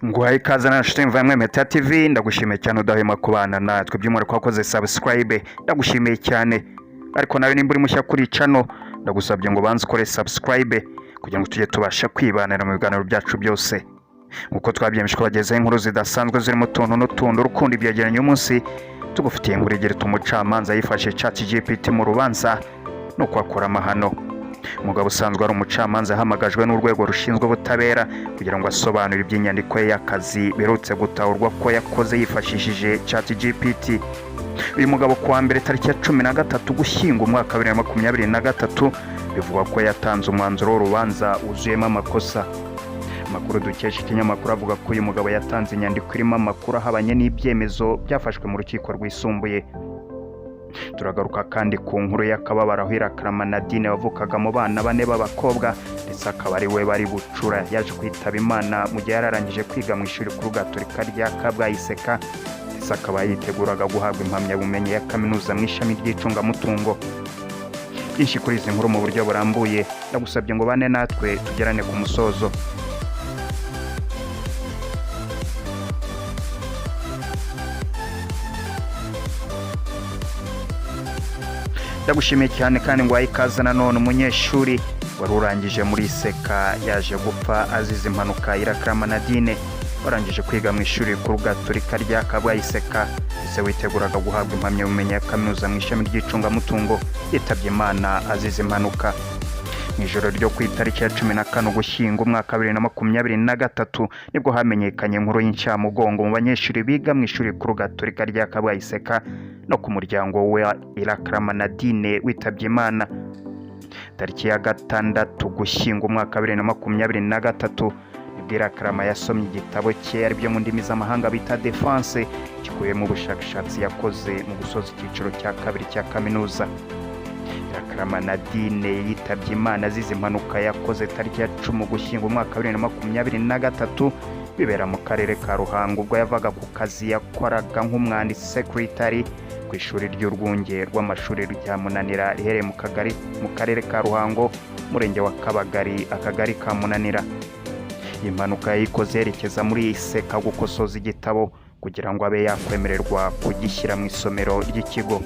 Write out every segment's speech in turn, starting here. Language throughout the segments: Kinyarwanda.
Nguhaye ikaze na nshuti mvamwe Meta TV, ndagushimiye cyane udahwema kubana natwe by'umwihariko wakoze subscribe, ndagushimiye cyane. Ariko nawe nimba uri mushya kuri channel, ndagusabye ngo banze ukore subscribe kugira ngo tujye tubasha kwibanira mu biganiro byacu byose. Nkuko twabyemeje ko bagezeho inkuru zidasanzwe zirimo utuntu n'utundi urukundo ibyegeranye umunsi tugufitiye inkuru igira umucamanza yifashisha ChatGPT mu rubanza no kwakora amahano. Umugabo usanzwe ari umucamanza yahamagajwe n'urwego rushinzwe ubutabera kugira ngo asobanure iby'inyandiko ye y'akazi birutse gutahurwa ko yakoze yifashishije ChatGPT. Uyu mugabo kuwa mbere tariki ya 13 Ugushyingo umwaka 2023 bivugwa ko yatanze umwanzuro w'urubanza wuzuyemo amakosa. Amakuru dukesha ikinyamakuru avuga ko uyu mugabo yatanze inyandiko irimo amakuru ahabanye n'ibyemezo byafashwe mu rukiko rwisumbuye. Turagaruka kandi ku nkuru y'akababaro aho Nadine wavukaga mu bana bane b'abakobwa ndetse akaba ari we bari bucura yaje kwitaba Imana mu gihe yararangije kwiga mu ishuri kuri Gatolika rya Kabwayiseka ndetse akaba yiteguraga guhabwa impamyabumenyi ya kaminuza mu ishami ry'icungamutungo. Byinshi kuri izi nkuru mu buryo burambuye, ndagusabye ngo bane natwe tugerane ku musozo. Ndagushimiye cyane kandi ngo ikaze nanone umunyeshuri wari urangije muri seka yaje gupfa azize impanuka Nadine warangije kwiga mu ishuri kuri Gatolika rya Kabwayiseka ise witeguraga guhabwa impamyabumenyi ya kaminuza mu ishami ry'icungamutungo yitabye Imana azize impanuka. Mu ijoro ryo ku itariki ya 14 Ugushyingo umwaka 2023 nibwo hamenyekanye inkuru y'incamugongo mu banyeshuri biga mu ishuri kuri Gatolika rya Kabwayiseka no ku muryango we Nadine witabye Imana. Tariki ya 6 Ugushyingo umwaka 2023 nibwo yasomye igitabo cye ari byo mu ndimi z'amahanga bita Defense gikuye mu bushakashatsi yakoze mu gusoza icyiciro cya kabiri cya kaminuza. Nadine yitabye Imana azize impanuka yakoze tariki ya 10 Ugushyingo umwaka 2023 bibera mu karere ka Ruhango ubwo yavaga ku kazi yakoraga nk'umwanditsi secretary ku ishuri ry'urwunge rw'amashuri rya Munanira rihereye mu karere ka Ruhango murenge wa Kabagari akagari ka Munanira. Impanuka yayikoze yerekeza muri seka gukosoza igitabo kugira ngo abe yakwemererwa kugishyira mu isomero ry'ikigo.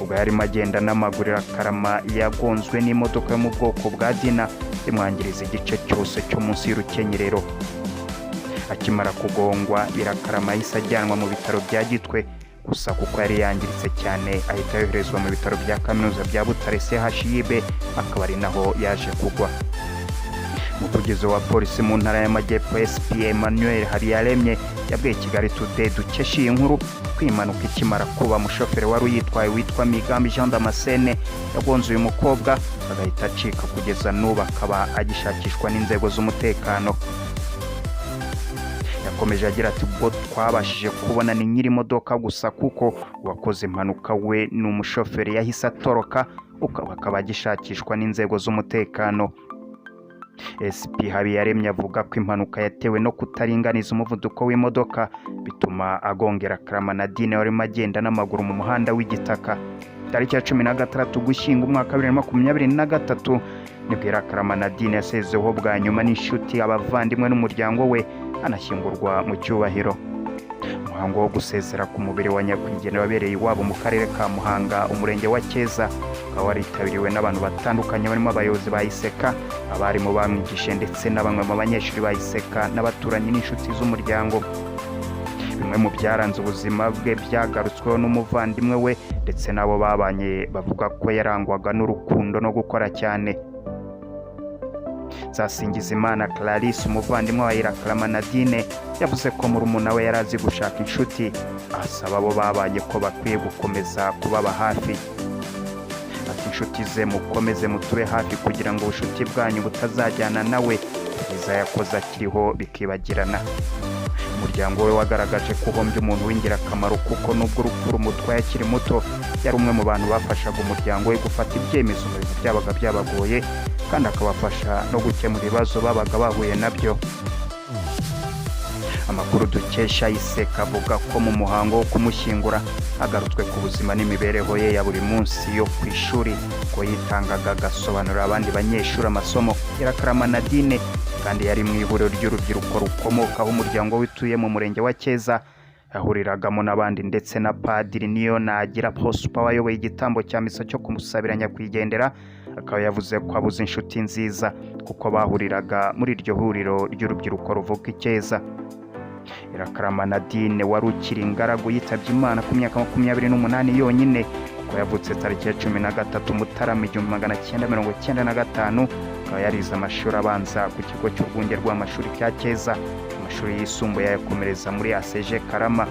Ubwo yarimo agenda n'amaguru yagonzwe n'imodoka yo mu bwoko bwa Dina imwangiriza igice cyose cyo munsi y'urukenyerero. Akimara kugongwa yahise ajyanwa mu bitaro bya Gitwe gusa kuko yari yangiritse cyane ahita yoherezwa mu bitaro bya kaminuza bya Butare CHUB akaba ari naho yaje kugwa. Umuvugizi wa polisi mu ntara y'Amajyepfo SP Emmanuel Hariyaremye yabwiye Kigali Today dukesha iyi nkuru kwimanuka ikimara kuba umushoferi wari uyitwaye witwa Migambi Jean Damascene yagonze uyu mukobwa agahita acika kugeza n'ubu akaba agishakishwa n'inzego z'umutekano. Yakomeje agira ati ubwo twabashije kubona ni nyiri modoka gusa kuko uwakoze impanuka we ni umushoferi yahise atoroka akaba agishakishwa n'inzego z'umutekano. SP Habiyaremye avuga ko impanuka yatewe no kutaringaniza umuvuduko w'imodoka bituma agongera Nadine warimo agenda n'amaguru mu muhanda w'igitaka. Tariki ya 16 Ugushyingo umwaka 2023 nibwo Nadine yasezeho bwa nyuma n'inshuti abavandimwe n'umuryango we anashyingurwa mu cyubahiro. Umuhango wo gusezera ku mubiri wa nyakwigendera wabereye iwabo mu karere ka Muhanga umurenge wa Cyeza ukaba waritabiriwe n'abantu batandukanye barimo abayobozi ba Iseka abarimu bamwigishe ndetse na bamwe mu banyeshuri ba Iseka n'abaturanyi n'inshuti z'umuryango. Bimwe mu byaranze ubuzima bwe byagarutsweho n'umuvandimwe we ndetse nabo babanye bavuga ko yarangwaga n'urukundo no gukora cyane. Zasingizimana Clarisse umuvandimwe wa Nadine yavuze ko murumuna we yarazi gushaka inshuti asaba abo babanye ko bakwiye gukomeza kubaba hafi. Ati inshuti ze mukomeze mutube hafi kugira ngo ubushuti bwanyu butazajyana nawe kugeza yakoze akiriho bikibagirana. Umuryango we wagaragaje ko uhombye umuntu w'ingirakamaro kuko nubwo urupfu rumutwaye akiri muto yari umwe mu bantu bafashaga umuryango we gufata ibyemezo mu bintu byabaga byabagoye kandi akabafasha no gukemura ibibazo babaga bahuye nabyo. Amakuru dukesha iseka avuga ko mu muhango wo kumushyingura agarutswe ku buzima n'imibereho ye ya buri munsi yo ku ishuri, ko yitangaga agasobanurira abandi banyeshuri amasomo irakarama Nadine, kandi yari mu ihuriro ry'urubyiruko rukomokaho umuryango wituye mu murenge wa Cyeza, yahuriragamo n'abandi ndetse na Padiri niyo nagira Prosper wayoboye igitambo cya misa cyo kumusabira nyakwigendera. Akaba yavuze ko abuze inshuti nziza kuko bahuriraga muri iryo huriro ry'urubyiruko ruvuka Icyeza. Irakarama Nadine wari ukiri ingaragu yitabye Imana ku myaka 28 yonyine, kuko yavutse tariki ya 13 Mutarama 1995. Akaba yarize amashuri abanza ku kigo cy'urwunge rw'amashuri cya Cyeza, amashuri yisumbuye yakomereza muri ACG Karama.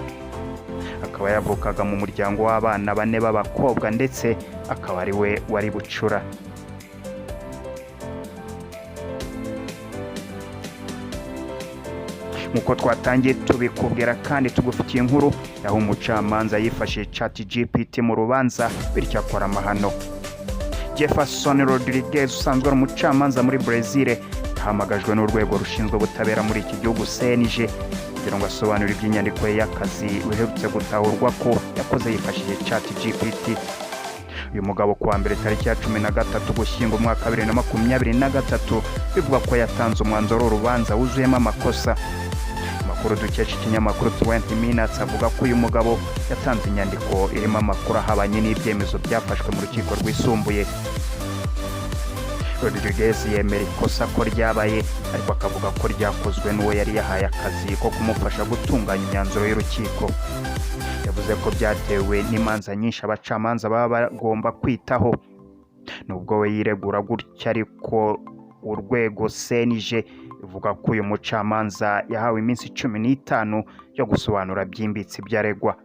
Akaba yavukaga mu muryango w'abana 4 b'abakobwa ndetse akaba ari we wari bucura. Muko twatangiye tubikubwira kandi tugufitiye inkuru yaho umucamanza yifashishije ChatGPT mu rubanza bityo akora amahano. Jefferson Rodriguez usanzwe ari umucamanza muri Brazil yahamagajwe n'urwego rushinzwe ubutabera muri iki gihugu CNG kugira ngo asobanure iby'inyandiko ye y'akazi biherutse gutahurwa ko yakoze yifashishije ChatGPT. Uyu mugabo kuwa mbere tariki ya 13 Ugushyingo umwaka 2023 bivuga ko yatanze umwanzuro w'urubanza wuzuyemo amakosa. Amakuru dukesha ikinyamakuru 20 Minutes avuga ko uyu mugabo yatanze inyandiko irimo amakuru ahabanye n'ibyemezo byafashwe mu rukiko rwisumbuye. Rodriguez yemera ikosa ko ryabaye, ariko akavuga ko ryakozwe n'uwo yari yahaye akazi ko kumufasha gutunganya imyanzuro y'urukiko. Yavuze ko byatewe n'imanza nyinshi abacamanza baba bagomba kwitaho, nubwo we yiregura gutya ariko urwego CNG ivuga ko uyu mucamanza yahawe iminsi 15 yo gusobanura byimbitse ibyaregwa.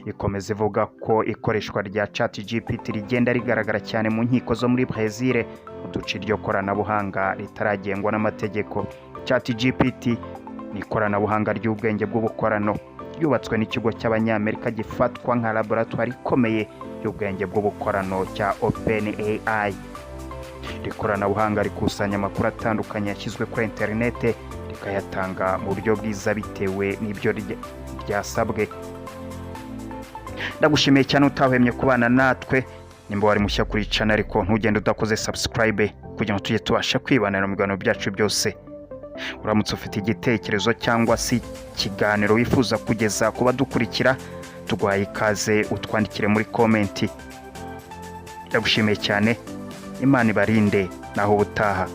Ikomeza ivuga ko ikoreshwa rya ChatGPT rigenda rigaragara cyane mu nkiko zo muri Brazil, uduce iryo koranabuhanga ritaragengwa n'amategeko. ChatGPT ni ikoranabuhanga ry'ubwenge bw'ubukorano yubatswe n'ikigo cy'abanyamerika gifatwa nka laboratoire ikomeye y'ubwenge bw'ubukorano cya OpenAI. Ikoranabuhanga rikusanya amakuru atandukanye yashyizwe kuri interinete rikayatanga mu buryo bwiza bitewe n'ibyo ryasabwe. Ndagushimiye cyane utahwemye kubana natwe. Nimba wari mushya kuri channel ariko ntugende udakoze subscribe kugira ngo tujye tubasha kwibanira mu biganiro byacu byose. Uramutse ufite igitekerezo cyangwa si kiganiro wifuza kugeza kuba dukurikira, tuguhaye ikaze utwandikire muri comment. Ndagushimiye cyane. Imana ibarinde naho ubutaha.